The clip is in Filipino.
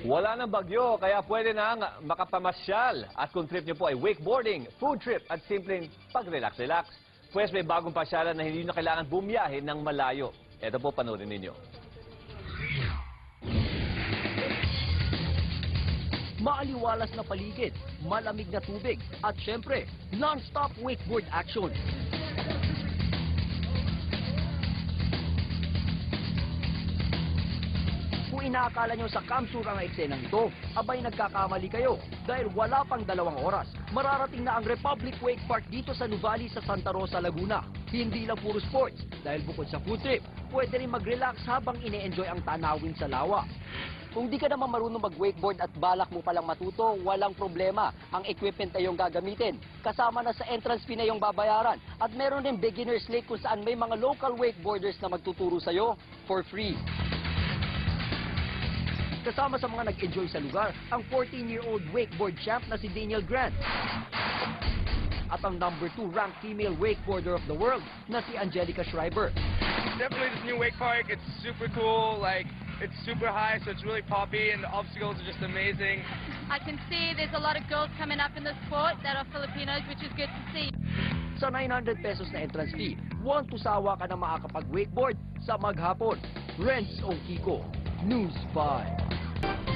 Wala ng bagyo, kaya pwede nang makapamasyal. At kung trip niyo po ay wakeboarding, food trip at simpleng pag-relax-relax, pues may bagong pasyalan na hindi na kailangan bumiyahe ng malayo. Ito po, panoorin ninyo. Maaliwalas na paligid, malamig na tubig, at syempre, non-stop wakeboard action. Kung inaakala nyo sa Camp Sur ang eksenang ito, abay nagkakamali kayo dahil wala pang 2 oras. Mararating na ang Republic Wake Park dito sa Nuvali sa Santa Rosa, Laguna. Hindi lang puro sports dahil bukod sa food trip, pwede rin mag-relax habang ine-enjoy ang tanawin sa lawa. Kung di ka naman marunong mag-wakeboard at balak mo palang matuto, walang problema. Ang equipment ay yung gagamitin. Kasama na sa entrance fee na yung babayaran. At meron din beginner's lake kung saan may mga local wakeboarders na magtuturo sa'yo for free. Kasama sa mga nag-enjoy sa lugar, ang 14-year-old wakeboard champ na si Daniel Grant. At ang number 2 ranked female wakeboarder of the world na si Angelica Schreiber. Definitely this new wake park, it's super cool, like it's super high, so it's really poppy and the obstacles are just amazing. I can see there's a lot of girls coming up in the sport that are Filipinos, which is good to see. Sa 900 pesos na entrance fee, buwan tusawa ka na makakapag-wakeboard sa maghapon. Renz Ongkiko, News 5.